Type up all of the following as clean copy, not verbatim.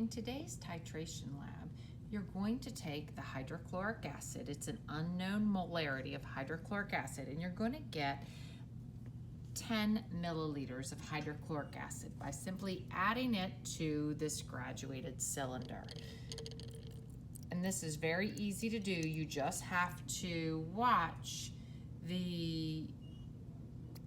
In today's titration lab, you're going to take the hydrochloric acid, it's an unknown molarity of hydrochloric acid, and you're going to get 10 milliliters of hydrochloric acid by simply adding it to this graduated cylinder. And this is very easy to do. You just have to watch the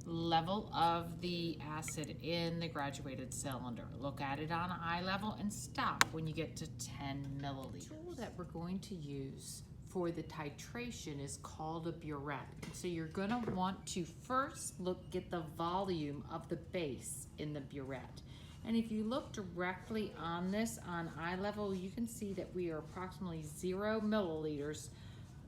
level of the acid in the graduated cylinder. Look at it on eye level and stop when you get to 10 milliliters. The tool that we're going to use for the titration is called a burette. So you're going to want to first get the volume of the base in the burette. And if you look directly on this on eye level, you can see that we are approximately 0 milliliters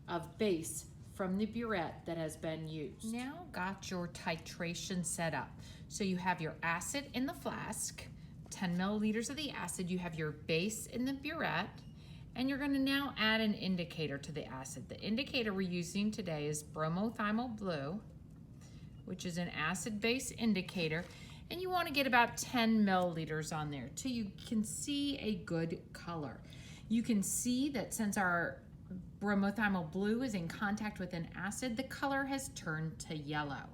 of base from the burette that has been used. Now got your titration set up. So you have your acid in the flask, 10 milliliters of the acid, you have your base in the burette, and you're gonna now add an indicator to the acid. The indicator we're using today is bromothiamyl blue, which is an acid-base indicator, and you wanna get about 10 milliliters on there till you can see a good color. You can see that since our bromothiamyl blue is in contact with an acid, the color has turned to yellow.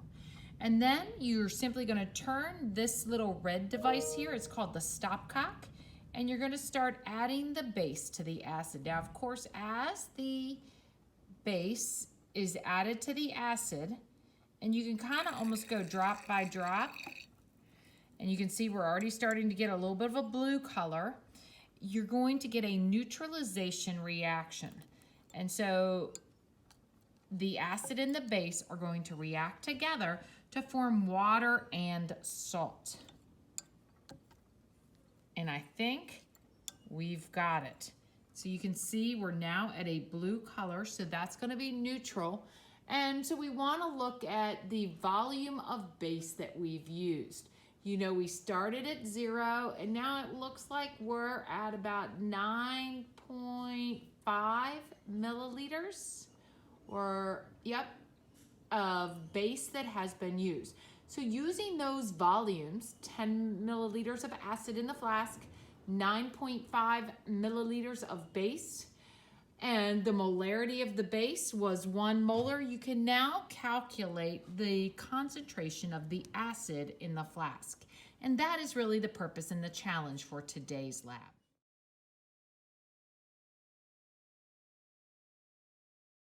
And then you're simply going to turn this little red device here, it's called the stopcock, and you're going to start adding the base to the acid. Now, of course, as the base is added to the acid, and you can kind of almost go drop by drop, and you can see we're already starting to get a little bit of a blue color, you're going to get a neutralization reaction. And so the acid and the base are going to react together to form water and salt. And I think we've got it. So you can see we're now at a blue color, so that's going to be neutral. And so we want to look at the volume of base that we've used. You know, we started at 0, and now it looks like we're at about 9.5 milliliters, of base that has been used. So using those volumes, 10 milliliters of acid in the flask, 9.5 milliliters of base, and the molarity of the base was 1 molar, you can now calculate the concentration of the acid in the flask. And that is really the purpose and the challenge for today's lab.